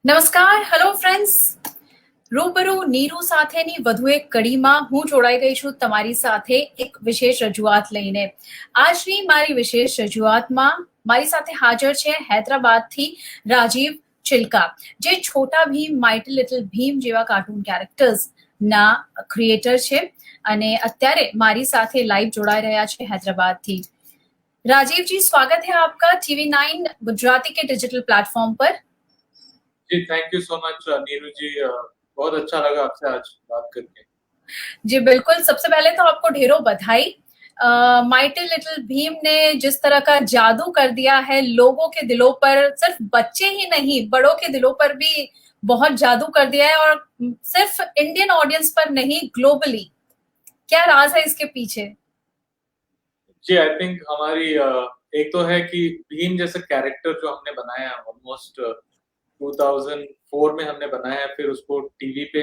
નમસ્કાર hello friends રૂબરૂ નીરુ સાથેની વધુ એક કડીમાં હું જોડાઈ ગઈ છું તમારી સાથે એક વિશેષ રજૂઆત લઈને। આજની મારી વિશેષ રજૂઆતમાં મારી સાથે હાજર છે હૈદરાબાદથી રાજીવ ચિલકા, જે છોટા ભીમ, માઇટી લિટલ ભીમ જેવા કાર્ટૂન કેરેક્ટર્સ ના ક્રિએટર છે અને અત્યારે મારી સાથે લાઈવ જોડાઈ રહ્યા છે हैदराबादથી। राजीव जी, स्वागत है आपका TV9 गुजराती के डिजिटल प्लेटफॉर्म पर। जी, thank you so much Neeru ji. बहुत अच्छा लगा आपसे आज बात करके। जी बिल्कुल, सबसे पहले तो आपको ढेरों बधाई। माइटी लिटिल भीम ने जिस तरह का जादू कर दिया है लोगों के दिलों पर, सिर्फ बच्चे ही नहीं बड़ों के दिलों पर भी बहुत जादू कर दिया है, और सिर्फ इंडियन ऑडियंस पर नहीं, ग्लोबली। क्या राज है इसके पीछे? जी, आई थिंक हमारी एक तो है कि भीम जैसा कैरेक्टर जो हमने बनाया ऑलमोस्ट 2004 में हमने बनाया, फिर उसको टीवी पे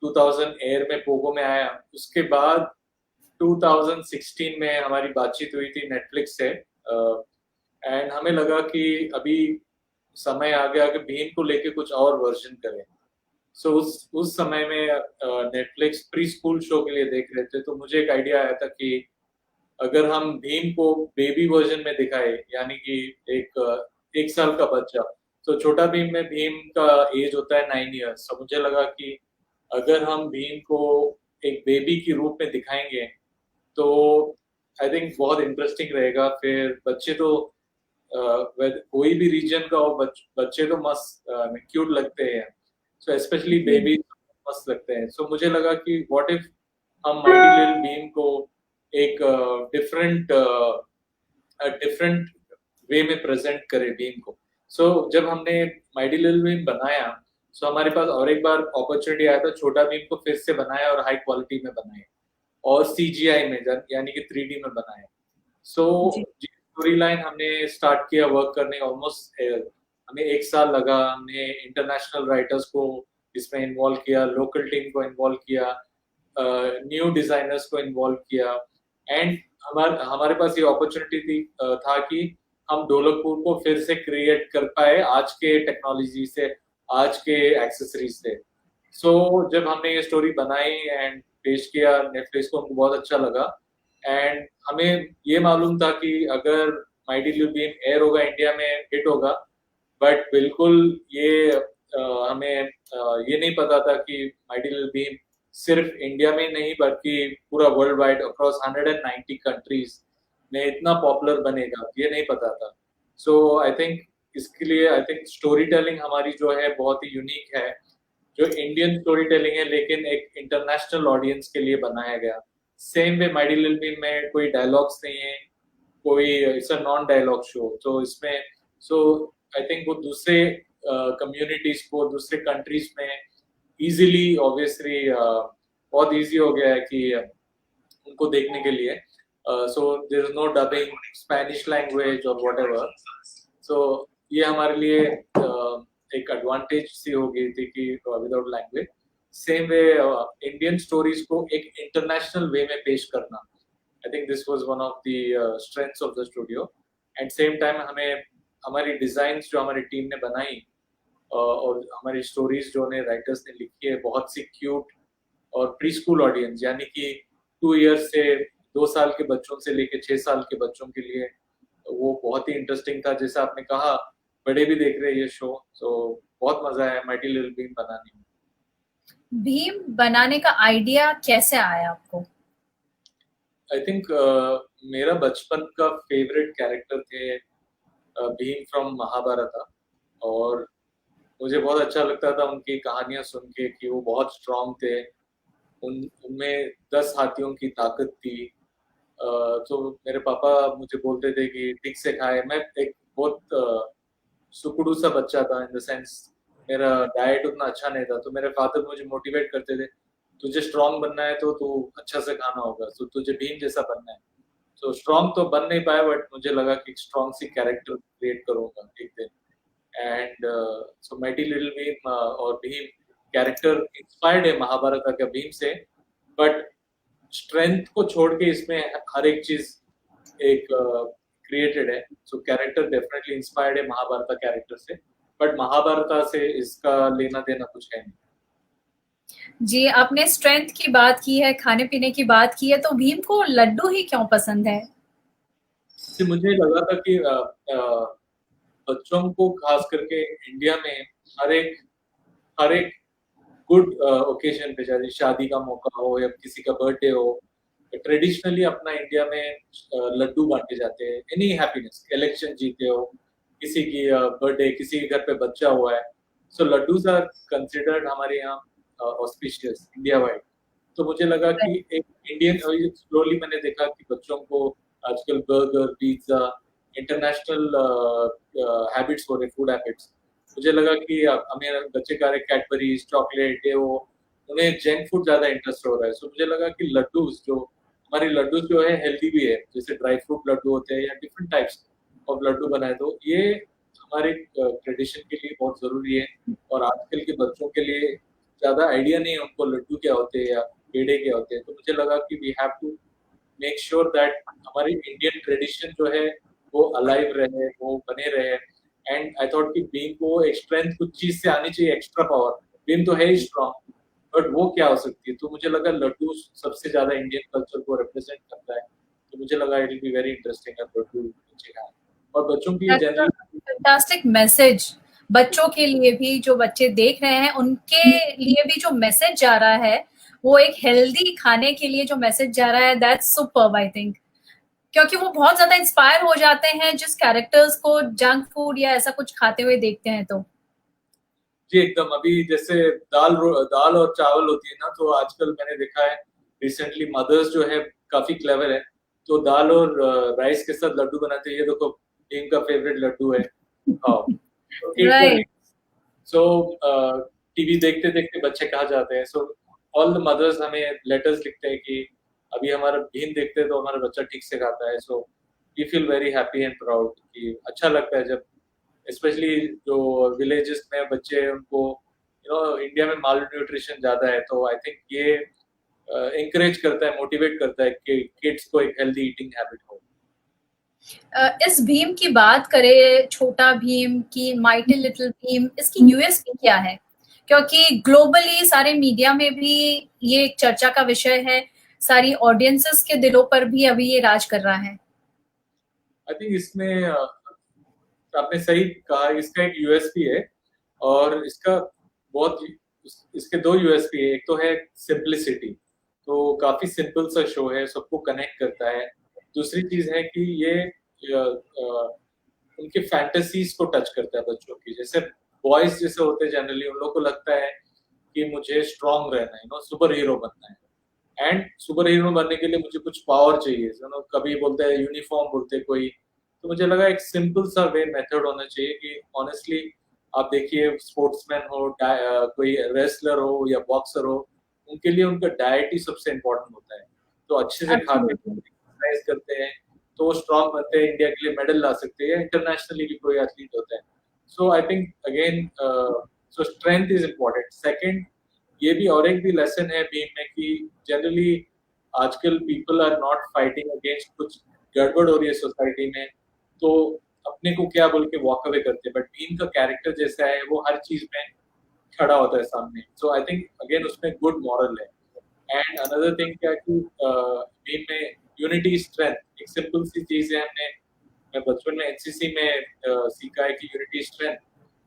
2000 एयर में पोगो में आया। उसके बाद 2016 में हमारी बातचीत हुई थी नेटफ्लिक्स से, एंड हमें लगा कि अभी समय आ गया कि भीम को लेके कुछ और वर्जन करें। सो उस समय में नेटफ्लिक्स प्री स्कूल शो के लिए देख रहे थे, तो मुझे एक आइडिया आया था कि अगर हम भीम को बेबी वर्जन में दिखाए, यानी कि एक साल का बच्चा, तो छोटा भीम में भीम का एज होता है 9 इयर्स। तो मुझे लगा कि अगर हम भीम को एक बेबी के रूप में दिखाएंगे तो आई थिंक बहुत इंटरेस्टिंग रहेगा। फिर बच्चे तो कोई भी रीजन का हो, बच्चे तो मस्त क्यूट लगते हैं, सो स्पेशली बेबी मस्त लगते हैं। सो मुझे लगा कि व्हाट इफ हम माइटी लिटिल भीम को एक डिफरेंट वे में प्रेजेंट करें भीम को। सो जब हमने माइटी लिटिल भीम बनाया, सो हमारे पास और एक बार अपॉर्चुनिटी आया था छोटा भीम को फिर से बनाया और हाई क्वालिटी में बनाया और CGI में, यानी कि 3D में बनाया। सो स्टोरी लाइन हमने स्टार्ट किया वर्क करने, ऑलमोस्ट हमें 1 साल लगा। हमने इंटरनेशनल राइटर्स को इसमें इन्वॉल्व किया, लोकल टीम को इन्वॉल्व किया, न्यू डिजाइनर्स को इन्वॉल्व किया, एंड हमारे पास ये अपॉर्चुनिटी था कि हम ढोलकपुर को फिर से क्रिएट कर पाए आज के टेक्नोलॉजी से, आज के एक्सेसरीज से। सो जब हमने ये स्टोरी बनाई एंड पेश किया नेटफ्लिक्स को, उनको बहुत अच्छा लगा, एंड हमें ये मालूम था कि अगर माइटी लिटिल भीम एयर होगा इंडिया में हिट होगा, बट बिल्कुल ये हमें ये नहीं पता था कि माइटी लिटिल भीम सिर्फ इंडिया में नहीं बल्कि पूरा वर्ल्ड वाइड अक्रॉस 190 कंट्रीज में इतना पॉपुलर बनेगा, ये नहीं पता था। सो आई थिंक इसके लिए आई थिंक स्टोरी टेलिंग हमारी जो है बहुत ही यूनिक है, जो इंडियन स्टोरी टेलिंग है लेकिन एक इंटरनेशनल ऑडियंस के लिए बनाया गया। Same way mighty little Bheem में कोई डायलॉग्स नहीं है, कोई it's a non dialogue show. तो इसमें आई थिंक वो दूसरे कम्युनिटीज को, दूसरे कंट्रीज में इजीली, ऑब्वियसली बहुत इजी हो गया है कि उनको देखने के लिए। So there is no dubbing Spanish language और व्हाटएवर। सो ये हमारे लिए एक एडवांटेज सी हो गई थी कि without language. Same way Indian stories को एक इंटरनेशनल वे में पेश करना, I think this was one of the strengths of the studio. At same time हमें हमारी डिजाइन्स जो हमारी टीम ने बनाई और हमारी स्टोरीज जो ने राइटर्स ने लिखी है, बहुत सी क्यूट और प्री स्कूल ऑडियंस, यानी कि 2 इयर्स से 2 साल के बच्चों से लेके 6 साल के बच्चों के लिए वो बहुत ही इंटरेस्टिंग था। जैसा आपने कहा, बड़े भी देख रहे हैं ये शो, तो बहुत मजा आया माइटी लिटिल भीम बनाने में। भीम बनाने का आइडिया कैसे आया आपको? आई थिंक मेरा बचपन का फेवरेट कैरेक्टर थे भीम फ्रॉम महाभारत, और मुझे बहुत अच्छा लगता था उनकी कहानियां सुन के कि वो बहुत स्ट्रांग थे, उनमें 10 हाथियों की ताकत थी। तो मेरे पापा मुझे बोलते थे कि ठीक से खाए। मैं एक बहुत सुकुड़ू सा बच्चा था, इन द सेंस मेरा डाइट उतना अच्छा नहीं था, तो मेरे फादर मुझे मोटिवेट करते थे, तुझे स्ट्रांग बनना है तो तू अच्छा से खाना होगा, तो तुझे भीम जैसा बनना है। तो स्ट्रांग तो बन नहीं पाया, बट मुझे लगा कि स्ट्रांग सी कैरेक्टर क्रिएट करूंगा एक दिन। And so mighty little Bhim और भीम कैरेक्टर इंस्पायर्ड है महाभारत का भीम से, बट स्ट्रेंथ को छोड़ के इसमें हर एक चीज एक क्रिएटेड है। सो कैरेक्टर डेफिनेटली इंस्पायर्ड है महाभारत कैरेक्टर से, बट महाभारता से इसका लेना देना कुछ है नहीं। जी, आपने स्ट्रेंथ की बात की है, खाने पीने की बात की है, तो भीम को लड्डू ही क्यों पसंद है? मुझे लगा था कि बच्चों को खास करके इंडिया में हर एक हर एक गुड ओकेजन पे, चाहे शादी का मौका हो या किसी का बर्थडे हो, ट्रेडिशनली अपना इंडिया में लड्डू बांटे जाते हैं। एनी हैप्पीनेस, इलेक्शन जीते हो, किसी की बर्थडे, किसी के घर पे बच्चा हुआ है, सो लड्डूज आर कंसिडर्ड हमारे यहाँ ऑस्पिशियस इंडिया वाइड। तो मुझे लगा कि एक इंडियन, स्लोली मैंने देखा कि बच्चों को आजकल बर्गर, पिज्जा, इंटरनेशनल हैबिट्स हो रहे, फूड हैबिट्स। मुझे लगा कि हमें बच्चे खा रहे कैडबरीज, चॉकलेट, ये वो, उन्हें जंक फूड ज्यादा इंटरेस्ट हो रहा है। सो मुझे लगा कि लड्डूज जो हमारे लड्डू जो है हेल्दी भी है, जैसे ड्राई फ्रूट लड्डू होते हैं या डिफरेंट टाइप्स ऑफ लड्डू बनाए, तो ये हमारे ट्रेडिशन के लिए बहुत जरूरी है। और आजकल के बच्चों के लिए ज्यादा आइडिया नहीं है उनको लड्डू क्या होते हैं या पेड़े क्या होते हैं। तो मुझे लगा कि we have to make sure that हमारी इंडियन ट्रेडिशन जो है वो अलाइव रहे, वो बने रहे। एंड आई थॉट कि बीम को एक स्ट्रेंथ कुछ चीज से आनी चाहिए, एक्स्ट्रा पावर। बीम तो है ही स्ट्रॉन्ग, बट वो क्या हो सकती है? तो मुझे लगा लड्डू सबसे ज्यादा इंडियन कल्चर को रिप्रेजेंट करता है। तो मुझे लगा it will be very interesting laddu बच्चे खाएं। और बच्चों की जनरली फैंटास्टिक मैसेज, बच्चों के लिए भी, जो बच्चे देख रहे हैं उनके लिए भी जो मैसेज जा रहा है, वो एक हेल्दी खाने के लिए जो मैसेज जा रहा है, दैट्स सुपर्ब आई थिंक। क्योंकि वो बहुत ज्यादा इंस्पायर हो जाते हैं जिस कैरेक्टर्स को जंक फूड या ऐसा कुछ खाते हुए देखते हैं। तो जी एकदम, अभी जैसे दाल और चावल होती है ना, तो आजकल मैंने देखा है रिसेंटली मदर्स जो है काफी क्लेवर है, तो दाल और राइस के साथ लड्डू बनाते हैं। ये देखो, टीम का फेवरेट लड्डू है, खाओ। तो राइट, सो टीवी देखते देखते बच्चे कहाँ जाते हैं। सो ऑल द मदर्स हमें लेटर्स लिखते हैं कि अभी हमारा बहन देखते हैं तो हमारा बच्चा ठीक से खाता है। So we feel very happy and proud कि अच्छा लगता है जब, स्पेशली जो विलेजेस में बच्चे, उनको इंडिया में माल न्यूट्रिशन ज्यादा है, तो आई थिंक ये encourage करता है, मोटिवेट करता है कि किड्स को एक हेल्दी ईटिंग हैबिट हो। इस भीम की बात करें, छोटा भीम की, माइटी लिटिल भीम, इसकी यूएसपी क्या है? क्योंकि ग्लोबली सारे मीडिया में भी ये एक चर्चा का विषय है, सारी ऑडियंसेस के दिलों पर भी अभी ये राज कर रहा है। आई थिंक इसमें आपने सही कहा, इसका एक यूएसपी है। और इसका बहुत, इसके दो यूएसपी है। एक तो है सिंप्लिसिटी, तो काफी सिंपल सा शो है, सबको कनेक्ट करता है। दूसरी चीज है कि ये उनके फैंटेसीज को टच करता है बच्चों की। जैसे बॉयज जैसे होते हैं जनरली, उन लोगों को लगता है कि मुझे स्ट्रांग रहना है, सुपर हीरो बनना है। एंड सुपर हीरो बनने के लिए मुझे कुछ पावर चाहिए, कभी बोलते हैं यूनिफॉर्म, बोलते हैं कोई। तो मुझे लगा एक सिंपल सा वे मेथड होना चाहिए कि ऑनेस्टली आप देखिए, स्पोर्ट्समैन हो, कोई रेसलर हो या बॉक्सर हो, उनके लिए उनका डाइट ही सबसे इम्पोर्टेंट होता है। तो अच्छे से खाते हैं, एब्सोल्युटली। एक्सरसाइज करते हैं, तो वो स्ट्रांग बनते हैं, इंडिया के लिए मेडल ला सकते हैं, इंटरनेशनली भी कोई एथलीट होता है। So I think again, so strength is important. Second, ये भी और एक भी लेसन है भीम में कि जनरली आजकल people are not fighting against कुछ गड़बड़ हो रही है सोसाइटी में, तो अपने को क्या बोल के वॉक अवे करते हैं। बट भीम का कैरेक्टर जैसा है, वो हर चीज में खड़ा होता है सामने। सो आई थिंक अगेन उसमें गुड मॉरल है। एंड अनदर थिंग क्या कि भीम में यूनिटी स्ट्रेंथ एक सिंपल सी चीज है। मैं बचपन में एनसीसी में सीखा है कि यूनिटी स्ट्रेंथ।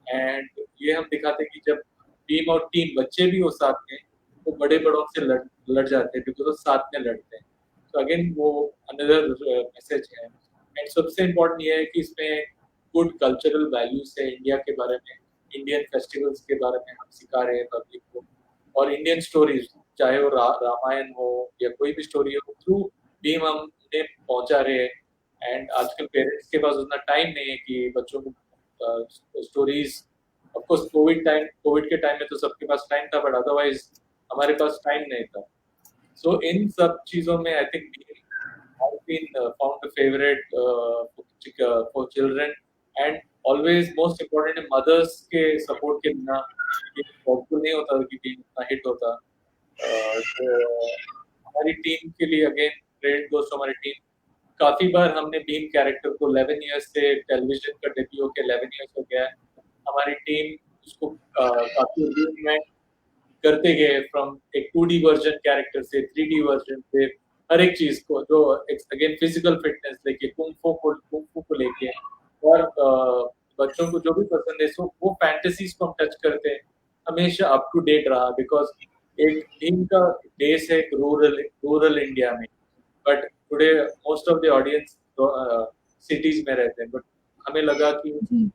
एंड ये हम दिखाते हैं कि जब टीम और टीम बच्चे भी हो साथ में, वो बड़े बड़ों से लड़ जाते हैं, बिकॉज वो साथ में लड़ते हैं। तो अगेन वो अनदर मैसेज है। एंड सबसे इम्पोर्टेंट ये है कि इसमें गुड कल्चरल वैल्यूज है इंडिया के बारे में, इंडियन फेस्टिवल्स के बारे में हम सिखा रहे हैं पब्लिक को। और इंडियन स्टोरीज, चाहे वो रामायण हो या कोई भी स्टोरी हो, थ्रू भीम हम उन्हें पहुंचा रहे हैं। एंड आजकल पेरेंट्स के पास उतना टाइम नहीं है कि बच्चों को स्टोरीज, ऑफ कोर्स कोविड के टाइम में तो सबके पास टाइम था, बट अदरवाइज हमारे पास टाइम नहीं था। सो इन सब चीजों में I think has been found a favorite for children, and always most important है mothers के support के बिना ये पॉसिबल नहीं होता कि टीम इतना हिट होता। तो हमारी टीम के लिए अगेन क्रेडिट गोस टू हमारी टीम। काफी बार हमने भीम कैरेक्टर को 11 इयर्स से टेलीविजन का डेब्यू होकर 11 इयर्स हो गया है, हमारी टीम उसको काफी रीइन्वेंट करते गए, फ्रॉम एक 2D वर्जन कैरेक्टर से 3D वर्जन पे, हर एक चीज को, जो अगेन फिजिकल फिटनेस लेके कुंग फू को लेके, और बच्चों को जो भी पसंद है, सो वो फैंटेसीज को हम टच करते हैं, हमेशा अप टू डेट रहा, बिकॉज एक टीम का बेस है रूरल रूरल इंडिया में, but today most of the audience cities में रहते हैं, बट हमें लगा कि जी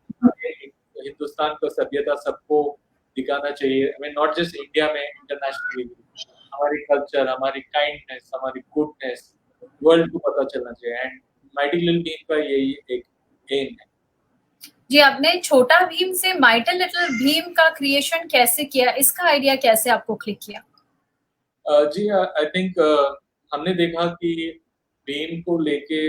हिंदुस्तान का सभ्यता सबको दिखाना चाहिए, I mean not just India में, इंटरनेशनली भी हमारी कल्चर, हमारी काइंडनेस, हमारी गुडनेस वर्ल्ड को पता चलना चाहिए, एंड माइटी लिटिल बीन का यही एक एम है। जी, आपने छोटा भीम से माइटी लिटिल भीम का क्रिएशन कैसे किया, इसका आइडिया कैसे आपको क्लिक किया? जी, आई थिंक हमने देखा कि भीम को लेके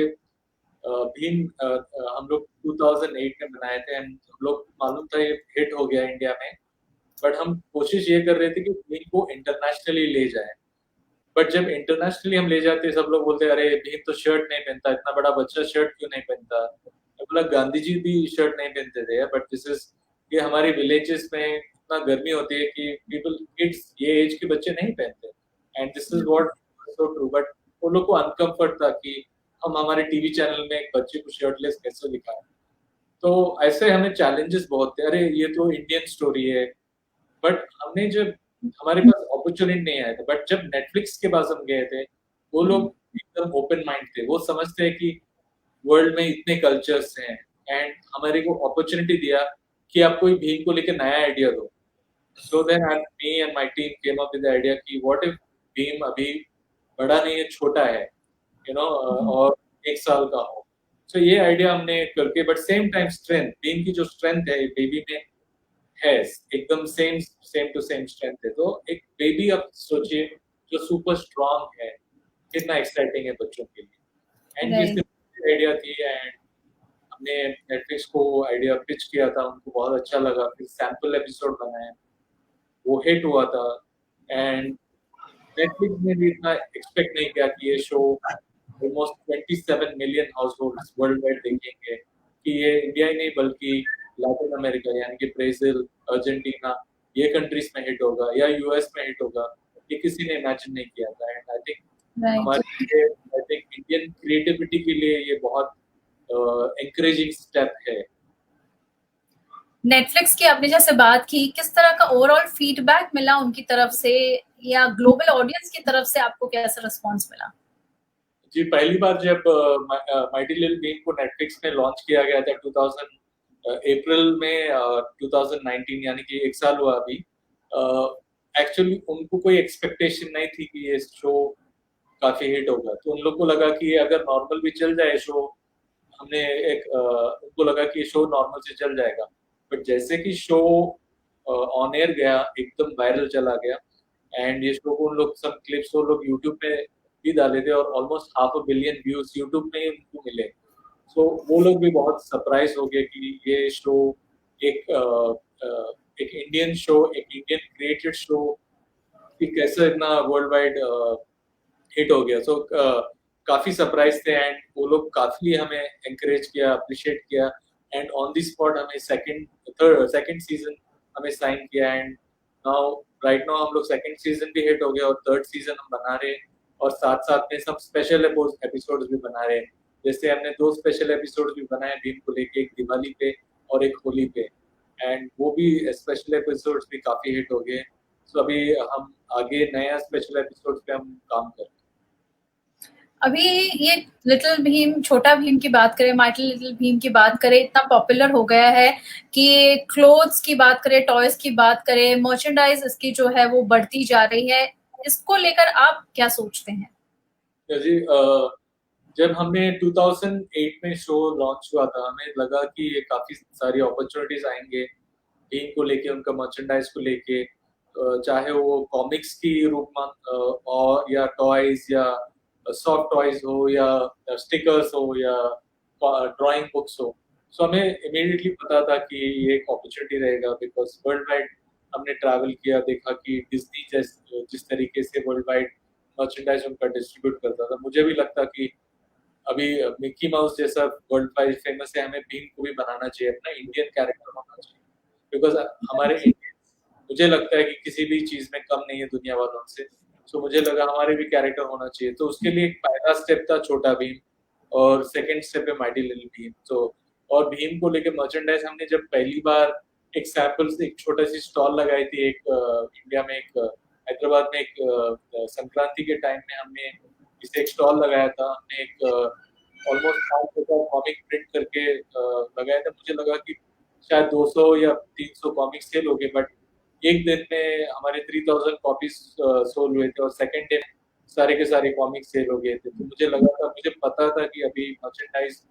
भीम हम लोग 2008 में बनाए थे, एंड हम लोग मालूम था ये हिट हो गया इंडिया में, बट हम कोशिश ये कर रहे थे कि भीम को इंटरनेशनली ले जाए, बट जब इंटरनेशनली हम ले जाते सब लोग बोलते अरे भीम तो शर्ट नहीं पहनता, इतना बड़ा बच्चा शर्ट क्यों नहीं पहनता, मैं बोला गांधी जी भी शर्ट नहीं पहनते थे, बट दिस इज, ये हमारे विलेजेस में इतना गर्मी होती है कि पीपल किड्स ये एज के बच्चे नहीं पहनते, and this is what so true, but वो लोग को अनकंफर्ट था कि हम हमारे टीवी चैनल में एक बच्चे को शर्टलेस कैसे दिखाएं, तो ऐसे हमें चैलेंजेस बहुत थे, अरे ये तो इंडियन स्टोरी है, बट हमने जब हमारे पास अपॉर्चुनिटी नहीं आया था, बट जब नेटफ्लिक्स के पास हम गए थे, वो लोग एकदम ओपन माइंड थे, वो समझते हैं कि वर्ल्ड में इतने कल्चर्स हैं, एंड हमारे को अपॉर्चुनिटी दिया कि आप कोई भीम को लेके नया आइडिया दो, so than me and my team came up with the idea कि व्हाट इफ भीम अभी बड़ा नहीं है, छोटा है, यू नो, और 1 साल का हो, सो ये आइडिया हमने करके, but same time strength, Bheem की जो स्ट्रेंथ है बेबी में है, एकदम same same to same strength है, तो एक बेबी आप सोचिए जो सुपर स्ट्रांग है, कितना एक्साइटिंग है बच्चों के लिए, एंड ये राइट सिर्फ आइडिया थी, एंड हमने नेटफ्लिक्स को आइडिया पिच किया था, उनको बहुत अच्छा लगा, फिर सैंपल एपिसोड बनाए, वो हिट हुआ था, एंड नेटफ्लिक्स ने भी इतना एक्सपेक्ट नहीं किया कि ये show almost 27 million house hold world wide देखेंगे, कि ये इंडिया ही नहीं बल्कि लैटिन अमेरिका यानी कि ब्राजील, अर्जेंटीना, ये कंट्रीज में हिट होगा या यूएस में हिट होगा, ये किसी ने इमेजिन नहीं किया था, एंड आई थिंक राइट हमारे लिए, आई थिंक इंडियन क्रिएटिविटी के लिए ये बहुत एनकरेजिंग स्टेप है। नेटफ्लिक्स की आपने जैसे बात की, किस तरह का ओवरऑल फीडबैक मिला उनकी तरफ से या ग्लोबल ऑडियंस की तरफ से, आपको कैसा रिस्पॉन्स मिला? जी, पहली बार जब माइटी लिटिल बीन को नेटफ्लिक्स में लॉन्च किया गया था 2000 अप्रैल में 2019, यानी कि 1 साल हुआ अभी, एक्चुअली उनको कोई एक्सपेक्टेशन नहीं थी कि ये शो काफी हिट होगा, तो उन लोग को लगा कि अगर नॉर्मल भी चल जाए शो, हमने एक उनको लगा कि शो नॉर्मल से चल जाएगा, बट जैसे कि शो ऑन एयर गया एकदम वायरल चला गया, एंड ये शो को उन लोग सब क्लिप्स वो लोग यूट्यूब पे भी डाले थे, और ऑलमोस्ट 500 मिलियन व्यूज यूट्यूब में ही उनको मिले, सो वो लोग भी बहुत सरप्राइज हो गए कि ये शो एक एक इंडियन शो, एक इंडियन क्रिएटेड शो कि कैसे इतना वर्ल्ड वाइड हिट हो गया, सो काफी सरप्राइज थे, एंड वो लोग काफी हमें एंकरेज किया, अप्रिशिएट किया, एंड ऑन द स्पॉट हमें सेकंड सीजन हमें साइन किया, एंड नाउ राइट नाउ हम लोग सेकंड सीजन भी हिट हो गया, और थर्ड सीजन हम बना रहे हैं, और साथ साथ में सब स्पेशल एपिसोड्स भी बना रहे हैं, जैसे हमने 2 स्पेशल एपिसोड भी बनाए भीम को लेके, एक दिवाली पे और एक होली पे, एंड वो भी स्पेशल एपिसोड्स भी काफी हिट हो गए, सो अभी हम आगे नया स्पेशल एपिसोड पे हम काम कर रहे हैं। अभी ये लिटिल भीम, छोटा भीम की बात करें, माइटी लिटिल भीम की बात करें, इतना पॉपुलर हो गया है कि क्लोथ्स की बात करें, टॉयज की बात करें, मर्चेंडाइज इसकी जो है वो बढ़ती जा रही है, इसको लेकर आप क्या सोचते हैं? जी, जब हमने 2008 में शो लॉन्च हुआ था, हमें लगा कि ये काफी सारी अपॉर्चुनिटीज आएंगे टीम को लेके, उनका मर्चेंडाइज को लेके, चाहे वो कॉमिक्स की रूप में और या टॉयज या सॉफ्ट टॉयज हो या स्टिकर्स हो या ड्राइंग बुक्स हो, सो हमें इमीडिएटली पता था कि ये एक अपॉर्चुनिटी रहेगा, बिकॉज वर्ल्ड वाइड हमने ट्रैवल किया, देखा कि डिज्नी जिस तरीके से वर्ल्ड वाइड मर्चेंडाइज उनका डिस्ट्रीब्यूट करता था, मुझे भी लगता कि अभी मिक्की माउस जैसा वर्ल्ड वाइड फेमस है, हमें भीम को भी बनाना चाहिए, अपना इंडियन कैरेक्टर होना चाहिए, बिकॉज हमारे Indians, मुझे लगता है कि किसी भी चीज में कम नहीं है दुनिया वालों से। सो मुझे लगा हमारे भी कैरेक्टर होना चाहिए, तो उसके लिए एक पहला स्टेप था छोटा भीम और सेकंड स्टेप है माइटी लिटिल भीम। तो और भीम को लेके मर्चेंडाइज हमने जब पहली बार एक सैंपल से एक छोटा सी स्टॉल लगाई थी, एक इंडिया में, एक हैदराबाद में, एक संक्रांति के टाइम में हमने इसे एक स्टॉल लगाया था। हमने एक ऑलमोस्ट 5,000 कॉमिक प्रिंट करके लगाया था। मुझे लगा कि शायद 200 या 300 कॉमिक सेल हो गए, बट एक दिन में हमारे 3000 कॉपीज सोल हुए थे और सेकंड डे सारे के सारे कॉमिक सेल हो गए थे। तो मुझे लगा था, मुझे पता था कि अभी मर्चेंडाइज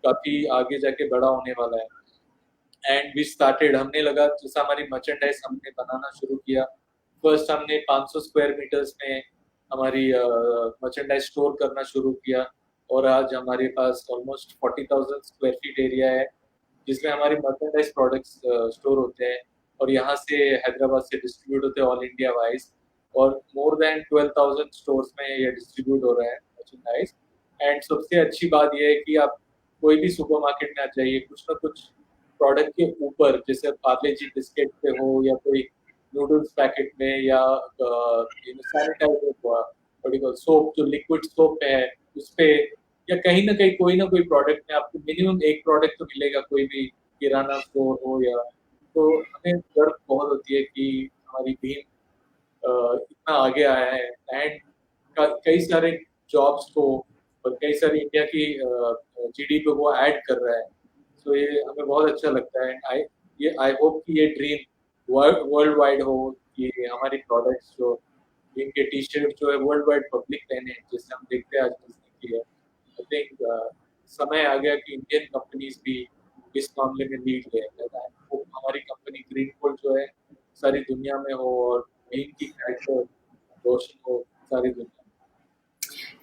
काफी आगे जाके बड़ा होने वाला है। एंड वी स्टार्टेड, हमने लगा जैसा हमारी मर्चेंडाइज हमने बनाना शुरू किया। फर्स्ट हमने 500 स्क्वायर मीटर्स में हमारी मर्चेंडाइज स्टोर करना शुरू किया और आज हमारे पास ऑलमोस्ट 40,000 स्क्वायर फीट एरिया है जिसमें हमारे मर्चेंडाइज प्रोडक्ट्स स्टोर होते हैं और यहाँ से हैदराबाद से डिस्ट्रीब्यूट होते हैं ऑल इंडिया वाइज। और मोर देन 12,000 स्टोर्स में ये डिस्ट्रीब्यूट हो रहा है मर्चेंडाइज। एंड सबसे अच्छी बात यह है कि आप कोई भी सुपरमार्केट में आ जाइए, कुछ ना कुछ प्रोडक्ट के ऊपर, जैसे पार्ले जी बिस्किट पे हो या कोई नूडल्स पैकेट में या सैनिटाइजर हुआ, सोप जो लिक्विड सोप है उस पे, या कहीं ना कहीं कोई ना कोई प्रोडक्ट में आपको मिनिमम एक प्रोडक्ट तो मिलेगा, कोई भी किराना स्टोर हो या। तो हमें गर्व बहुत होती है कि हमारी भीम इतना आगे आया है एंड कई सारे जॉब्स को और कई सारी इंडिया की जीडीपी को ऐड कर रहा है। तो ये हमें बहुत अच्छा लगता है। आई होप कि ये ड्रीम वर्ल्ड वाइड हो कि हमारी प्रोडक्ट्स जो इनके टी शर्ट जो है वर्ल्ड वाइड पब्लिक पहने, जैसे हम देखते हैं आजकल की है। आई थिंक समय आ गया कि इंडियन कंपनीज भी इस मामले में लीड ले। हमारी कंपनी ग्रीन गोल्ड जो है सारी दुनिया में हो और भीम की कैरेक्टर रोशन हो सारी दुनिया में।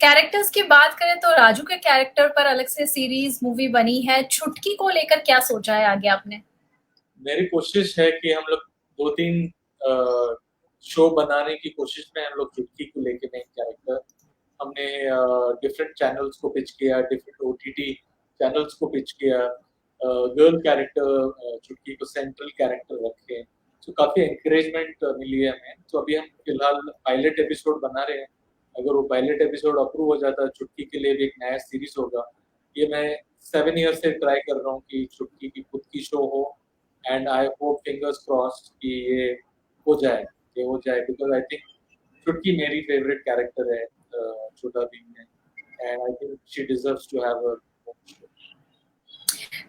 कैरेक्टर्स की बात करें तो राजू के कैरेक्टर पर अलग से सीरीज मूवी बनी है। छुटकी को लेकर क्या सोचा है आगे आपने? मेरी कोशिश है कि हम लोग 2-3 शो बनाने की कोशिश में हम लोग चुटकी को लेके मेन कैरेक्टर हमने डिफरेंट चैनल्स को पिच किया, डिफरेंट ओटीटी चैनल्स को पिच किया। गर्ल कैरेक्टर चुटकी को सेंट्रल कैरेक्टर रखे, तो काफी एंकरेजमेंट मिली है हमें। तो अभी हम फिलहाल पायलट एपिसोड बना रहे हैं। अगर वो पायलट एपिसोड अप्रूव हो जाता है, चुटकी के लिए भी एक नया सीरीज होगा। ये मैं 7 ईयर से ट्राई कर रहा हूँ कि चुटकी की खुद की शो हो and I hope fingers crossed कि ये हो जाए बिकॉज आई थिंक चुटकी मेरी फेवरेट कैरेक्टर है छोटा भीम में and I think she deserves to have a show.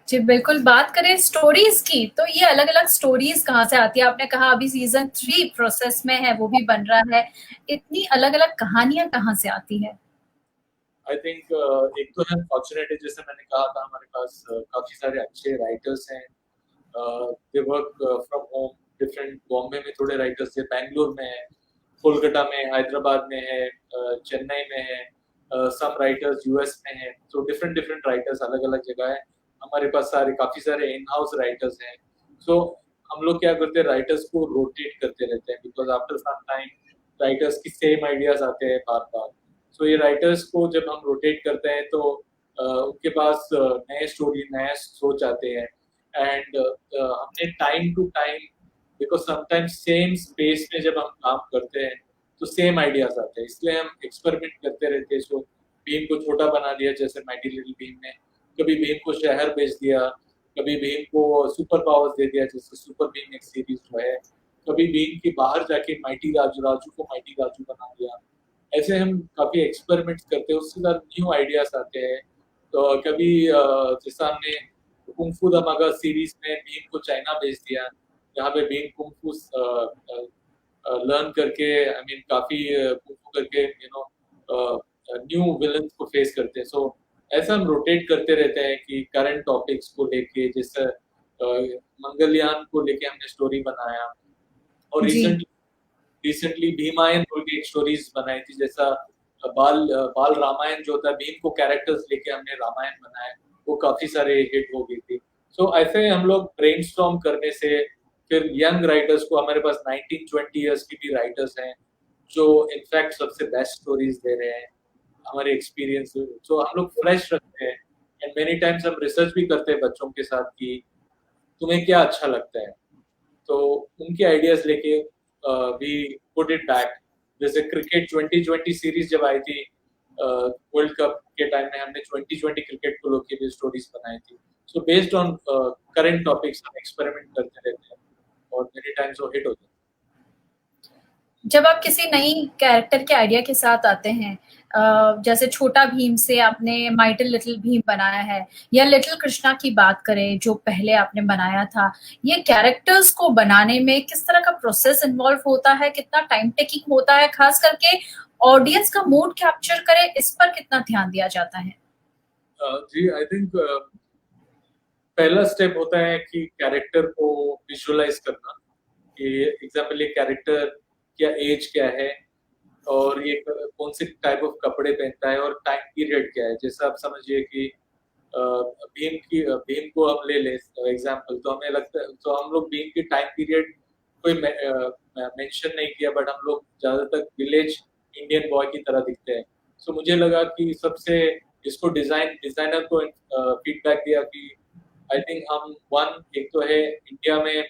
जी बिल्कुल। बात करें स्टोरीज की तो ये अलग अलग स्टोरीज कहाँ से आती है? आपने कहा अभी सीजन 3 प्रोसेस में है, वो भी बन रहा है। इतनी अलग अलग कहानियां कहाँ से आती है? आई थिंक एक तो है फॉर्चुनेट, जैसे मैंने कहा था हमारे पास काफी सारे अच्छे राइटर्स हैं। They work from home, different, Bombay में थोड़े राइटर्स थे, बैंगलोर में है, कोलकाता में, हैदराबाद में है, चेन्नई में है, सम राइटर्स यूएस में है। तो डिफरेंट डिफरेंट राइटर्स अलग अलग जगह है। हमारे पास काफी सारे इन हाउस राइटर्स हैं। सो हम लोग क्या करते हैं, राइटर्स को रोटेट करते रहते हैं because after some time writers की सेम आइडियाज आते हैं बार बार। सो ये राइटर्स को जब हम रोटेट करते हैं तो उनके पास नए स्टोरी, नए सोच आते हैं एंड हमने time to time, because sometimes same space में जब हम काम करते हैं तो सेम आइडियाज आते हैं, इसलिए हम एक्सपेरिमेंट करते रहते हैं। सो भीम को छोटा बना दिया जैसे माइटी लिटिल भीम में, कभी भीम को शहर भेज दिया, कभी भीम को सुपर पावर्स दे दिया जैसे सुपर भीम एक सीरीज जो है, कभी भीम के बाहर जाके माइटी राजू को माइटी राजू बना दिया। ऐसे हम काफी एक्सपेरिमेंट्स करते हैं, उसके साथ न्यू आइडियाज आते हैं। तो कभी जैसा हमने कुंफू धमाका सीरीज में भीम को चाइना भेज दिया, जहाँ पे भीम कुंफू लर्न करके, आई मीन काफी कुंफू करके न्यू विलन्स को फेस करते हैं। सो ऐसा हम रोटेट करते रहते हैं कि करंट टॉपिक्स को लेके, जैसे मंगलयान को लेके हमने स्टोरी बनाया और रिसेंटली भीमायन बोल के एक स्टोरीज बनाई थी, जैसा बाल रामायण जो था, भीम को कैरेक्टर्स लेके हमने रामायण बनाया, वो काफी सारे हिट हो गई थी। सो ऐसे हम लोग ब्रेनस्टॉर्म करने से फिर यंग राइटर्स को, हमारे पास 19-20 इयर्स की भी राइटर्स हैं जो इनफैक्ट सबसे बेस्ट स्टोरीज दे रहे हैं हमारे एक्सपीरियंस। सो हम लोग फ्रेश रखते हैं एंड मेनी टाइम्स हम रिसर्च भी करते हैं बच्चों के साथ कि तुम्हें क्या अच्छा लगता है, तो उनके आइडियाज लेके वी पुट इट बैक। जैसे क्रिकेट 2020 सीरीज जब आई थी वर्ल्ड कप के टाइम में, हमने 2020 क्रिकेट को लेके भी स्टोरीज बनाई थी। So based on current topics हम एक्सपेरिमेंट करते रहते हैं और मेनी टाइम्स वो हिट होते हैं। जब आप किसी नई कैरेक्टर के आइडिया के साथ आते हैं, जैसे छोटा भीम से आपने माइटी लिटिल भीम बनाया है, या लिटिल कृष्णा की बात करें जो पहले आपने बनाया था, ये कैरेक्टर्स को बनाने में किस तरह का प्रोसेस इन्वॉल्व होता है, कितना टाइम टेकिंग होता है, खास करके ऑडियंस का मूड कैप्चर करे, इस पर कितना ध्यान दिया जाता है? जी आई थिंक पहला स्टेप होता है कि कैरेक्टर को विजुअलाइज करना कि एग्जाम्पल ये कैरेक्टर क्या एज क्या है और ये कौन से टाइप ऑफ कपड़े पहनता है और टाइम पीरियड क्या है। जैसे आप समझिए कि भीम को हम ले लें एग्जाम्पल, तो हमें लगता है, तो हम लोग भीम की टाइम पीरियड कोई मेंशन नहीं किया, बट हम लोग ज्यादातर विलेज इंडियन बॉय की तरह दिखते हैं। सो मुझे लगा कि सबसे इसको डिजाइनर को फीडबैक दिया कि आई थिंक हम एक तो है इंडिया में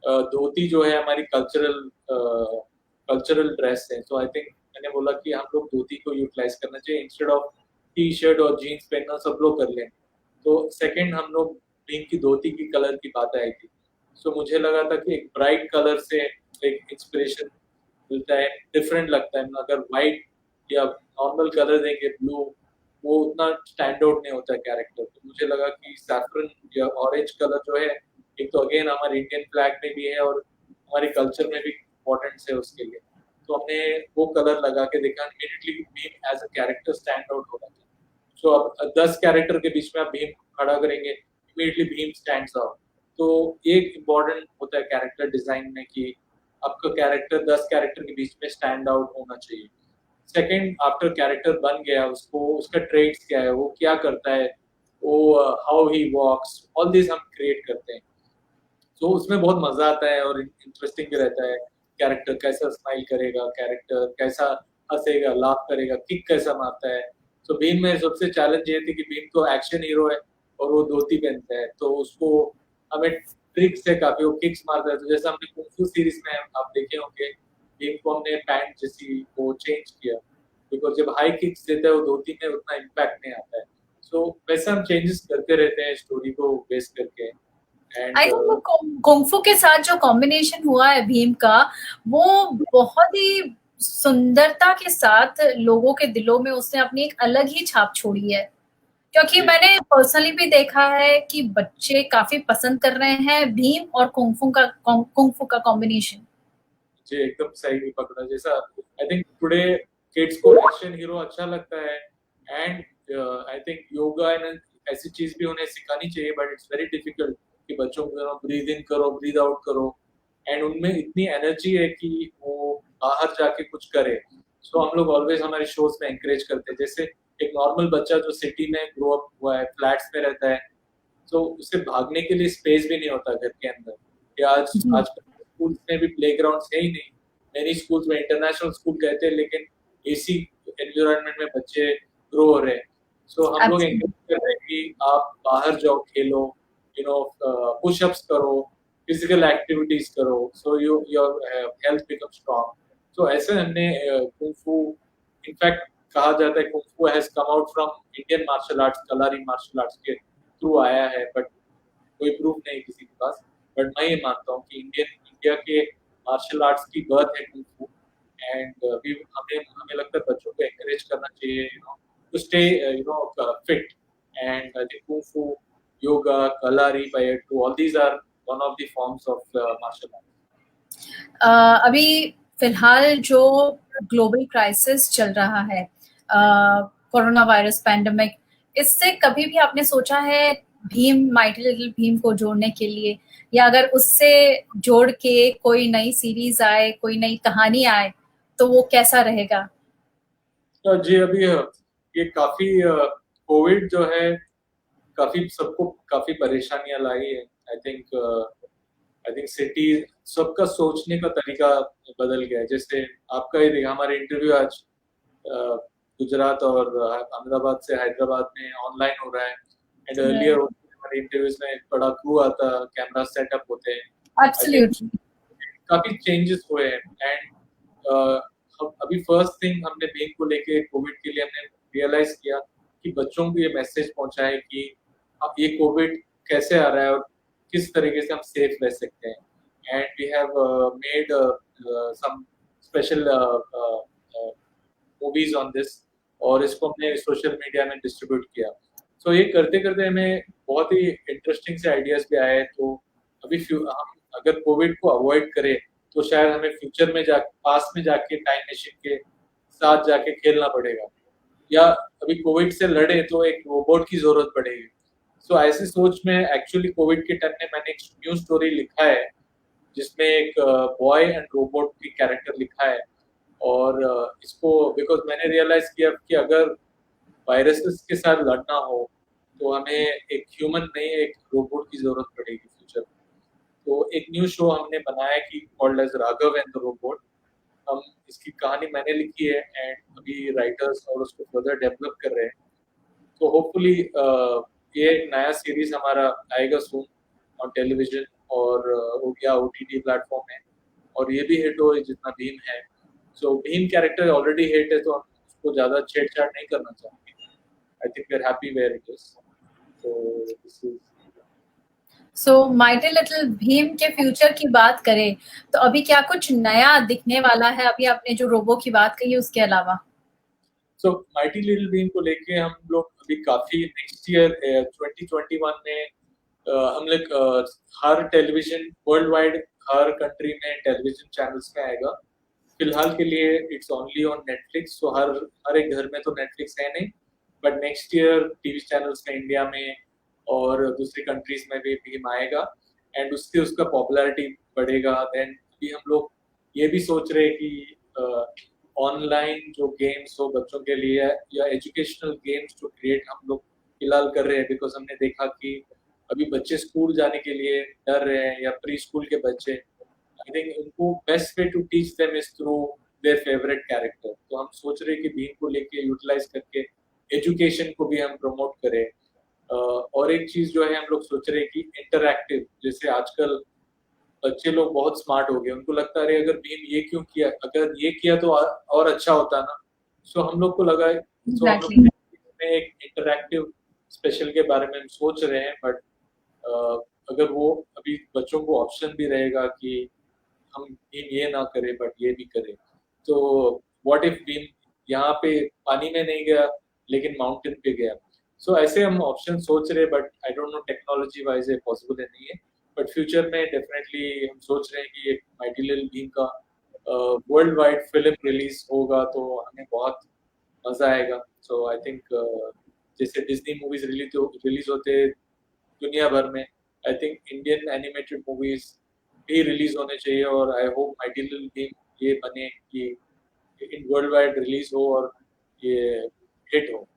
धोती जो है हमारी कल्चरल ड्रेस है। सो आई थिंक मैंने बोला कि हम लोग धोती को यूटिलाइज करना चाहिए इंस्टेड ऑफ टी शर्ट और जीन्स पहनना सब लोग कर लें। तो सेकंड हम लोग भीम की धोती की कलर की बात आई थी। सो मुझे लगा था कि एक ब्राइट कलर से एक इंस्पिरेशन मिलता है, डिफरेंट लगता है। अगर व्हाइट या नॉर्मल कलर देंगे ब्लू, वो उतना स्टैंड आउट नहीं होता है कैरेक्टर। तो मुझे लगा कि सैफरन या ऑरेंज कलर जो है, एक तो अगेन हमारे इंडियन फ्लैग में भी है और हमारे कल्चर में भी इम्पोर्टेंस है उसके लिए। तो हमने वो कलर लगा के देखा, immediately Bheem as a character stand out हो रहा था। सो अब 10 कैरेक्टर के बीच में आप भीम खड़ा करेंगे, इमीडिएटली भीम स्टैंड्स आउट। तो एक इम्पोर्टेंट होता है कैरेक्टर डिजाइन में कि आपका कैरेक्टर 10 कैरेक्टर के बीच में स्टैंड आउट होना चाहिए। सेकंड, आफ्टर कैरेक्टर बन गया, उसको उसका ट्रेड्स क्या है, वो क्या करता है, वो how he walks, all this हम क्रिएट करते हैं। तो उसमें बहुत मजा आता है और इंटरेस्टिंग भी रहता है। कैरेक्टर कैसा स्माइल करेगा, कैरेक्टर कैसा हंसेगा, लाफ करेगा, किक कैसा मारता है। तो भीम में सबसे चैलेंज ये थी कि भीम तो एक्शन हीरो है और वो धोती पहनता है, तो उसको हमें ट्रिक से काफी वो किक्स मारता है। तो जैसा हमने कुंफू सीरीज में आप देखे होंगे, भीम को हमने पैंट जैसी वो चेंज किया, बिकॉज जब हाई किक्स देता है वो धोती में उतना इम्पैक्ट नहीं आता है। सो वैसे हम चेंजेस करते रहते हैं स्टोरी को बेस करके। आई थिंक वो कुंफू के साथ जो कॉम्बिनेशन हुआ है भीम का, वो बहुत ही सुंदरता के साथ लोगों के दिलों में उसने अपनी एक अलग ही छाप छोड़ी है, क्योंकि मैंने पर्सनली भी देखा है कि बच्चे काफी पसंद कर रहे हैं भीम और कुंफू का कॉम्बिनेशन। जी एकदम सही पकड़ा। जैसा आई थिंक टुडे किड्स को एक्शन हीरो अच्छा लगता है, and I think yoga and ऐसी चीज भी उन्हें सिखानी चाहिए, बट इट्स वेरी डिफिकल्ट कि बच्चों को ब्रीद इन करो, ब्रीद आउट करो, एंड उनमें इतनी एनर्जी है कि वो बाहर जाके कुछ करे। सो हम लोग ऑलवेज हमारे शोज में एंकरेज करते हैं। जैसे एक नॉर्मल बच्चा जो सिटी में ग्रो अप हुआ है, फ्लैट्स में रहता है, तो उसे भागने के लिए स्पेस भी नहीं होता घर के अंदर। या आज स्कूल में भी प्लेग्राउंड है ही नहीं। मेरी स्कूल्स में इंटरनेशनल स्कूल कहते हैं, लेकिन एसी एनवायरनमेंट में बच्चे ग्रो हो रहे हैं। सो हम लोग एंकरेज कर रहे हैं कि आप बाहर जाओ, खेलो, पुशअप्स करो, फिजिकल एक्टिविटीज करो, so your health become strong. तो ऐसे हमने कुंफू, इनफैक्ट कहा जाता है kung fu has come out from Indian martial arts, Kalari martial arts के थ्रू आया है, बट कोई प्रूफ नहीं किसी के पास। बट मैं ये मानता हूँ कि इंडिया के मार्शल आर्ट्स की बर्थ है कुंफू, एंड हमें लगता है बच्चों को एनकरेज करना चाहिए, to stay fit. And I think kung fu, yoga, kalari, payattu, all these are one of the forms of martial arts. अभी फिलहाल जो ग्लोबल क्राइसिस चल रहा है, कोरोना वायरस पैंडेमिक, इससे कभी भी आपने सोचा है भीम, माइटी लिटिल भीम को जोड़ने के लिए, या अगर उससे जोड़ के कोई नई सीरीज आए, कोई नई कहानी आए, तो वो कैसा रहेगा? जी अभी ये काफी कोविड जो है काफी सबको काफी परेशानियां लाई है। आई थिंक सिटी सबका सोचने का तरीका बदल गया है। जैसे आपका ही देखा, हमारे इंटरव्यू आज गुजरात और अहमदाबाद से हैदराबाद में ऑनलाइन हो रहा है, एंड अर्लियर हमारे इंटरव्यूज में एक बड़ा क्रू आता, कैमरा सेटअप होते हैं। Absolutely. काफी चेंजेस हुए हैं। एंड अभी फर्स्ट थिंग हमने बीइंग को लेके कोविड के लिए हमने रियलाइज किया कि बच्चों को ये मैसेज पहुंचाए कि अब ये कोविड कैसे आ रहा है और किस तरीके से हम सेफ रह सकते हैं। And we have made some special movies on this, और इसको हमने सोशल मीडिया में डिस्ट्रीब्यूट किया। सो ये करते करते हमें बहुत ही इंटरेस्टिंग से आइडियाज भी आए। तो अभी हम अगर कोविड को अवॉइड करें तो शायद हमें फ्यूचर में पास में जाके टाइम मशीन के साथ जाके खेलना पड़ेगा, या अभी कोविड से लड़े तो एक रोबोट की जरूरत पड़ेगी। सो ऐसी सोच में एक्चुअली कोविड के टाइम में मैंने एक न्यू स्टोरी लिखा है जिसमें एक बॉय एंड रोबोट की कैरेक्टर लिखा है। और इसको बिकॉज मैंने रियलाइज किया कि अगर वायरसेस के साथ लड़ना हो तो हमें एक ह्यूमन नहीं, एक रोबोट की जरूरत पड़ेगी फ्यूचर में। तो एक न्यू शो हमने बनाया कि called as Raghav and the robot. हम इसकी कहानी मैंने लिखी है एंड अभी राइटर्स और उसको फर्दर डेवलप कर रहे हैं। तो होपफुली ये एक नया सीरीज हमारा आएगा सून ऑन टेलीविजन और या ओटीटी प्लेटफॉर्म है, और ये भी हिट हो जितना भीम है। So Bheem character already hit है तो हम उसको ज्यादा छेड़छाड़ नहीं करना चाहेंगे। I think we are happy where it is. So this is so mighty little Bheem के फ्यूचर की बात करें तो अभी क्या कुछ नया दिखने वाला है, अभी आपने जो रोबो की बात कही उसके अलावा? सो माइटी लिटिल भीम को लेके हम लोग अभी काफी नेक्स्ट ईयर 2021 में हम लोग हर टेलीविजन वर्ल्ड वाइड हर कंट्री में टेलीविजन चैनल्स में आएगा। फिलहाल के लिए इट्स ओनली ऑन नेटफ्लिक्स, तो हर एक घर में तो नेटफ्लिक्स है नहीं, but next year TV channels में इंडिया में और दूसरी कंट्रीज में भी भीम आएगा एंड उससे उसका पॉपुलैरिटी बढ़ेगा। देन भी हम लोग ये भी सोच रहे हैं कि ऑनलाइन जो गेम्स हो बच्चों के लिए या एजुकेशनल गेम्स जो क्रिएट हम लोग फिलहाल कर रहे हैं, बिकॉज हमने देखा कि अभी बच्चे स्कूल जाने के लिए डर रहे हैं या प्री स्कूल के बच्चे, आई थिंक उनको best way to teach them is through their favourite character. तो हम सोच रहे हैं कि भीम को लेके यूटिलाइज करके एजुकेशन को भी हम प्रमोट करें। और एक चीज जो है हम लोग सोच रहे हैं कि इंटरैक्टिव, जैसे आजकल बच्चे लोग बहुत स्मार्ट हो गए, उनको लगता है अगर भीम ये क्यों किया, अगर ये किया तो और अच्छा होता ना। सो हम लोग को लगा, सो हम लोग में एक इंटरैक्टिव स्पेशल के बारे में हम सोच रहे हैं। बट अगर वो अभी बच्चों को ऑप्शन भी रहेगा कि हम भीम ये ना करें बट ये भी करें, तो व्हाट इफ भीम यहाँ पे पानी में नहीं गया लेकिन माउंटेन पे गया। सो ऐसे हम ऑप्शन सोच रहे हैं, but I don't know technology wise possible है नहीं है। बट फ्यूचर में डेफिनेटली हम सोच रहे हैं कि एक माइटी लिटिल भीम का वर्ल्ड वाइड फिल्म रिलीज होगा तो हमें बहुत मजा आएगा। सो आई थिंक जैसे डिज्नी मूवीज रिलीज होते दुनिया भर में, I think Indian animated movies भी रिलीज होने चाहिए। और I hope mighty little Bhim ये बने कि इन वर्ल्ड वाइड रिलीज हो और ये हिट हो।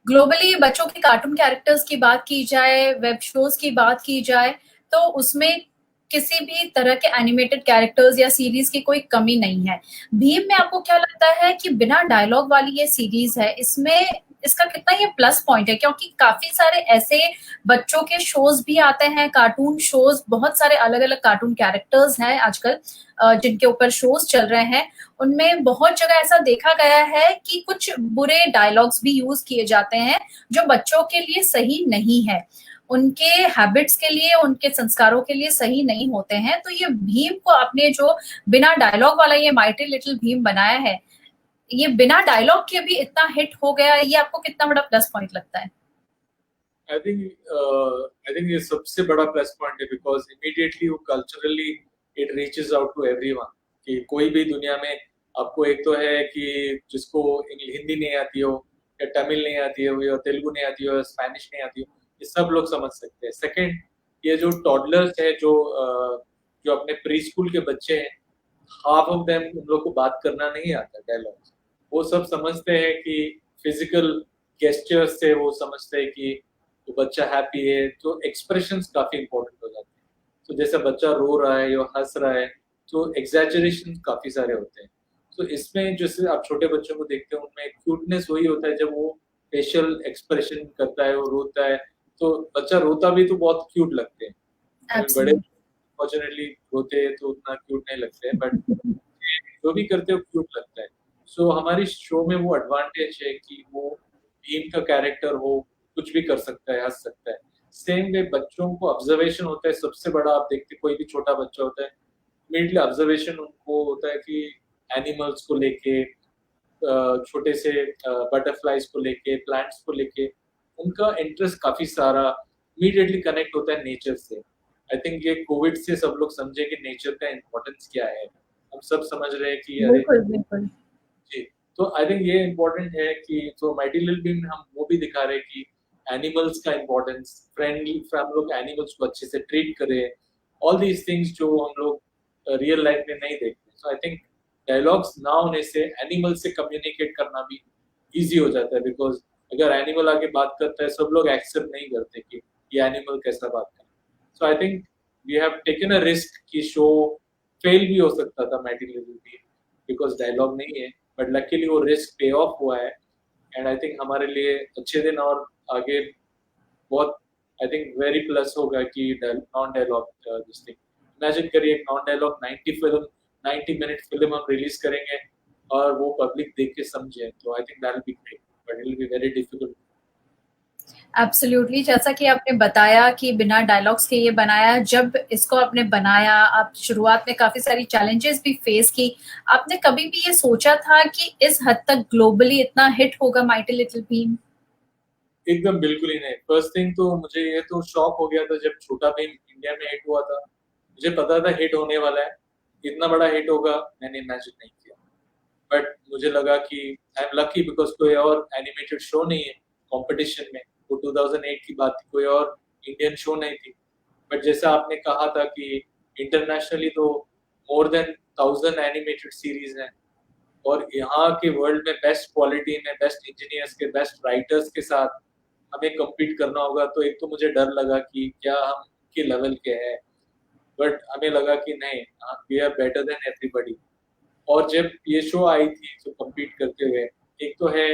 ग्लोबली बच्चों के कार्टून कैरेक्टर्स की बात की जाए, वेब शोज की बात की जाए, तो उसमें किसी भी तरह के एनिमेटेड कैरेक्टर्स या सीरीज की कोई कमी नहीं है। भीम में आपको क्या लगता है कि बिना डायलॉग वाली ये सीरीज है, इसमें इसका कितना ये प्लस पॉइंट है? क्योंकि काफी सारे ऐसे बच्चों के शोज भी आते हैं, कार्टून शोज, बहुत सारे अलग अलग कार्टून कैरेक्टर्स हैं आजकल जिनके ऊपर शोज चल रहे हैं। उनमें बहुत जगह ऐसा देखा गया है कि कुछ बुरे डायलॉग्स भी यूज किए जाते हैं जो बच्चों के लिए सही नहीं है, उनके हैबिट्स के लिए, उनके संस्कारों के लिए सही नहीं होते हैं। तो ये भीम को आपने जो बिना डायलॉग वाला ये माइटी लिटिल भीम बनाया है, ये बिना डायलॉग के भी इतना हिट हो गया, ये आपको कितना बड़ा प्लस पॉइंट लगता है? आई थिंक ये सबसे बड़ा प्लस पॉइंट है, बिकॉज इमीडिएटली वो culturally it reaches out to everyone. कि कोई भी दुनिया में आपको, एक तो है कि जिसको हिंदी नहीं आती हो या तमिल नहीं आती हो या तेलुगु नहीं आती हो या स्पेनिश नहीं आती हो, ये सब लोग समझ सकते हैं। सेकंड, ये जो टॉडलर्स है, जो अपने प्री स्कूल के बच्चे हैं, हाफ ऑफ देम उन लोग को बात करना नहीं आता डायलॉग्स। वो सब समझते हैं कि फिजिकल गेस्चर्स से वो समझते हैं कि तो बच्चा हैप्पी है, तो एक्सप्रेशंस काफी इंपॉर्टेंट हो जाते हैं। तो जैसे बच्चा रो रहा है या हंस रहा है तो एग्जैजरेशन काफी सारे होते हैं। तो इसमें जैसे आप छोटे बच्चों को देखते हैं, उनमें क्यूटनेस वही होता है जब वो फेशियल एक्सप्रेशन करता है, वो रोता है, तो बच्चा रोता भी तो बहुत क्यूट लगते हैं। बड़े अनफॉर्चुनेटली रोते हैं तो उतना क्यूट नहीं लगते हैं, बट जो भी करते हो क्यूट लगता है। सो हमारी शो में वो एडवांटेज है कि वो भीम का कैरेक्टर हो, कुछ भी कर सकता है, हंस सकता है। सेम वे बच्चों को ऑब्जर्वेशन होता है, सबसे बड़ा आप देखते कोई भी छोटा बच्चा होता है, इमीडिएटली ऑब्जर्वेशन उनको होता है कि एनिमल्स को लेके, छोटे से बटरफ्लाइज को लेके, प्लांट्स को लेके उनका इंटरेस्ट काफी सारा इमीडिएटली कनेक्ट होता है नेचर से। आई थिंक ये कोविड से सब लोग समझे कि नेचर का इम्पोर्टेंस क्या है। हम सब समझ रहे हैं कि अरे बिल्कुल बिल्कुल। जी, तो आई थिंक ये इम्पोर्टेंट है कि तो माइटी लिटिल बीन हम वो भी दिखा रहे हैं कि एनिमल्स का इम्पोर्टेंस, फ्रेंडली हम लोग एनिमल्स को अच्छे से ट्रीट करें, ऑल दीज थिंग्स जो हम लोग रियल लाइफ में नहीं देखते। सो आई थिंक डायलॉग्स ना होने से एनिमल से कम्युनिकेट करना भी इजी हो जाता है, बिकॉज अगर एनिमल आके बात करता है सब लोग एक्सेप्ट नहीं करते कि ये एनिमल कैसा बात करे। So I think we have taken a risk कि शो फेल भी हो सकता था Mighty Little Bheem, because dialogue नहीं है, बट लकीली वो रिस्क पे ऑफ हुआ है। एंड आई थिंक हमारे लिए अच्छे दिन और आगे बहुत आई थिंक वेरी प्लस होगा कि non dialogue this thing. Imagine करिए एक नॉन डायलॉग 90 मिनट फिल्म हम रिलीज करेंगे और वो पब्लिक देख के समझे, तो I think that will be great, but it will be very difficult. Absolutely, जैसा कि आपने बताया कि बिना डायलॉग्स के ये बनाया, जब इसको आपने बनाया आप शुरुआत में काफी सारी चैलेंजेस भी फेस की। आपने कभी भी ये सोचा था कि इस हद तक ग्लोबली इतना हिट होगा माइटी लिटिल भीम? एकदम बिल्कुल ही नहीं। फर्स्ट थिंग तो मुझे ये तो शॉक हो गया था जब छोटा भीम इंडिया में हिट हुआ था। मुझे पता था हिट होने वाला है, इतना बड़ा हिट होगा मैंने इमेजिन नहीं किया। बट मुझे लगा कि आई एम लकी बिकॉज कोई और एनिमेटेड शो नहीं है कंपटीशन में। वो 2008 की बात थी, कोई और इंडियन शो नहीं थी। बट जैसा आपने कहा था कि इंटरनेशनली तो मोर देन 1000 एनिमेटेड सीरीज हैं, और यहाँ के वर्ल्ड में बेस्ट क्वालिटी में बेस्ट इंजीनियर्स के बेस्ट राइटर्स के साथ हमें compete करना होगा। तो एक तो मुझे डर लगा कि क्या हम के लेवल के हैं, बट हमें लगा कि नहीं, we are better than everybody. और जब ये शो आई थी तो compete करते हुए, एक तो है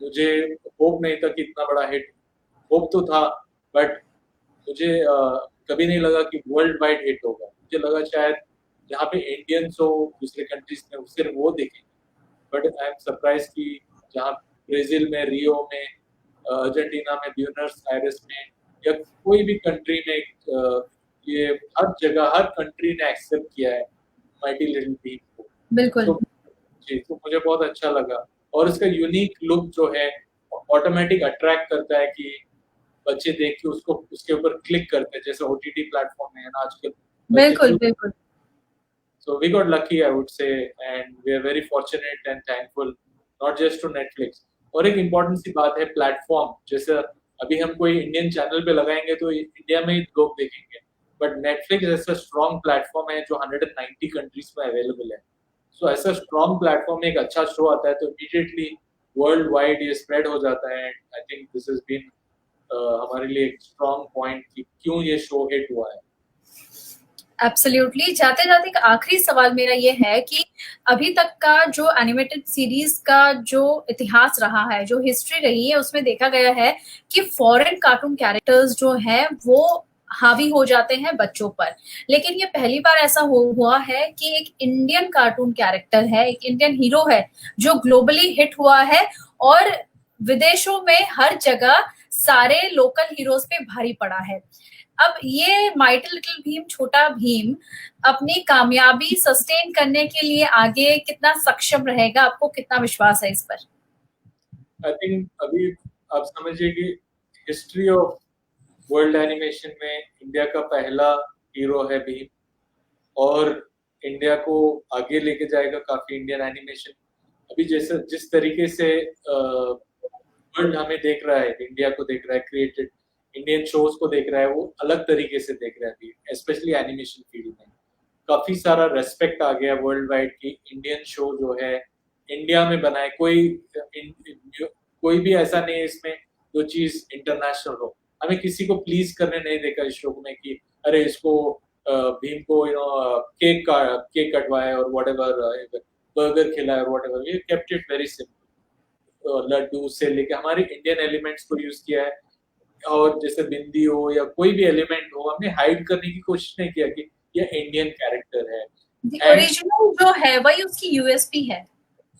मुझे होप नहीं था कि इतना बड़ा हिट, होप तो था, बट मुझे कभी नहीं लगा कि वर्ल्ड वाइड हिट होगा। मुझे लगा शायद जहाँ पे इंडियंस हो दूसरे कंट्रीज में सिर्फ वो देखेंगे, बट आई एम सरप्राइज कि जहाँ ब्राजील में, रियो में, अर्जेंटीना में, ब्यूनस आयर्स में, या कोई भी कंट्री में ये हर जगह हर कंट्री ने एक्सेप्ट किया है माइटी लिटिल भीम को। बिल्कुल। तो जी, तो मुझे बहुत अच्छा लगा। और इसका यूनिक लुक जो है ऑटोमेटिक अट्रैक्ट करता है कि बच्चे देख के उसको उसके ऊपर क्लिक करते हैं, जैसे ओटीटी प्लेटफॉर्म है ना आजकल बिल्कुल बिल्कुल। So we got lucky, I would say, and we are very fortunate and thankful, not just to Netflix. और एक इम्पोर्टेंट सी बात है प्लेटफॉर्म, जैसे अभी हम कोई इंडियन चैनल पे लगाएंगे तो इंडिया में ही लोग देखेंगे, बट नेटफ्लिक्स ऐसा स्ट्रॉन्ग प्लेटफॉर्म है जो 190 कंट्रीज में अवेलेबल है। सो ऐसा स्ट्रॉन्ग प्लेटफॉर्म में एक अच्छा शो आता है तो इमीडिएटली वर्ल्ड वाइड ये स्प्रेड हो जाता है। I think this has been हमारे लिए एक स्ट्रॉन्ग पॉइंट कि क्यों ये शो हिट हुआ है। एब्सोल्युटली। जाते जाते एक आखिरी सवाल मेरा ये है कि अभी तक का जो एनिमेटेड सीरीज का जो इतिहास रहा है, जो हिस्ट्री रही है, उसमें देखा गया है कि फॉरेन कार्टून कैरेक्टर्स जो हैं वो हावी हो जाते हैं बच्चों पर, लेकिन ये पहली बार ऐसा हुआ है कि एक इंडियन कार्टून कैरेक्टर है, एक इंडियन हीरो है जो ग्लोबली हिट हुआ है और विदेशों में हर जगह सारे लोकल हीरोज पे भारी पड़ा है। अब ये माइटी लिटिल भीम, छोटा भीम अपनी कामयाबी सस्टेन करने के लिए आगे कितना सक्षम रहेगा, आपको कितना विश्वास है इस पर? आई थिंक अभी आप समझिए कि हिस्ट्री ऑफ वर्ल्ड एनिमेशन में इंडिया का पहला हीरो है भीम, और इंडिया को आगे लेके जाएगा काफी इंडियन एनिमेशन। अभी जैसे जिस तरीके से वर्ल्ड हमें देख रहा है, इंडिया को देख रहा है, क्रिएटेड इंडियन शोज को देख रहा है, वो अलग तरीके से देख रहा है अभी, स्पेशली एनिमेशन फील्ड में काफी सारा रेस्पेक्ट आ गया वर्ल्ड वाइड की इंडियन शो जो है इंडिया में बनाए। कोई भी ऐसा नहीं है इसमें जो चीज इंटरनेशनल हो। हमें किसी को प्लीज करने नहीं देखा इस शो में कि अरे इसको भीम को केक कटवाए और व्हाटएवर, बर्गर खिलाए और whatever. We kept it very simple, laddoo से लेके हमारे इंडियन एलिमेंट्स को यूज किया है, और जैसे बिंदी हो या कोई भी एलिमेंट हो, हमने हाइड करने की कोशिश नहीं किया कि या इंडियन कैरेक्टर है। ओरिजिनल जो है वही उसकी यूएसपी है।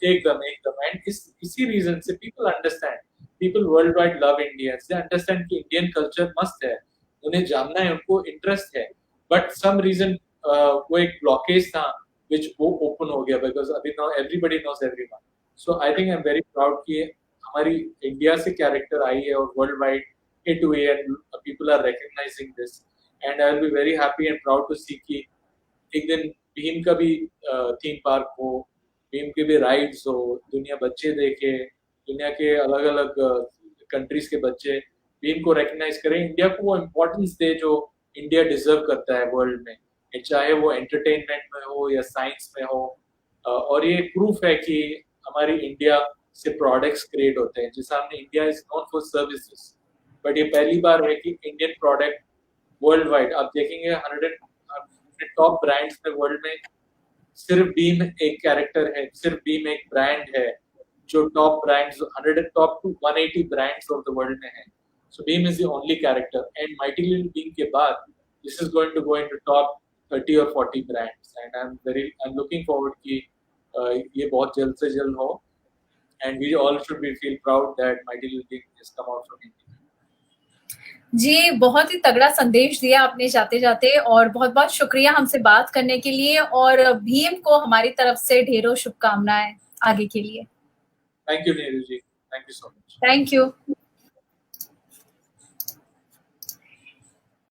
एकदम एकदम एंड इसी रीजन से people understand, people world wide love India, they understand कि इंडियन कल्चर मस्त है, उन्हें जानना है, उनको इंटरेस्ट है, बट सम रीजन वो एक ब्लॉकेज था which वो ओपन हो गया बिकॉज अभी now everybody knows everyone. So I think I am very proud कि हमारी इंडिया से कैरेक्टर आई है और वर्ल्ड वाइड हिट हुई है, people are recognising this and I will be very happy and proud to see कि एक दिन भीम का भी थीम पार्क हो, भीम के भी राइड्स हो, दुनिया बच्चे देखे, दुनिया के अलग अलग कंट्रीज के बच्चे भीम को रिकॉग्नाइज करें, इंडिया को वो इम्पोर्टेंस दे जो इंडिया डिजर्व करता है वर्ल्ड में, चाहे वो एंटरटेनमेंट में हो या साइंस में हो। और ये प्रूफ है कि हमारी इंडिया से प्रोडक्ट्स क्रिएट होते हैं, जैसे हमने India is not for services, but ये पहली बार है कि इंडियन प्रोडक्ट वर्ल्ड वाइड आप देखेंगे 100 टॉप ब्रांड्स में वर्ल्ड में सिर्फ बीम एक कैरेक्टर है, सिर्फ बीम एक ब्रांड है जो top brands 100 top to 180 brands of the world में है। So Bheem is the only character and Mighty Little Bheem के बाद this is going to go into top 30 or 40 brands and I'm looking forward कि ये बहुत जल्द से जल्द हो and we all should be feel proud that Mighty Little Bean has come out from India। जी, बहुत ही तगड़ा संदेश दिया आपने जाते जाते और बहुत बहुत शुक्रिया हमसे बात करने के लिए और भीम को हमारी तरफ से ढेरों शुभकामनाएं आगे के लिए। Thank you Neeru ji, thank you so much. Thank you.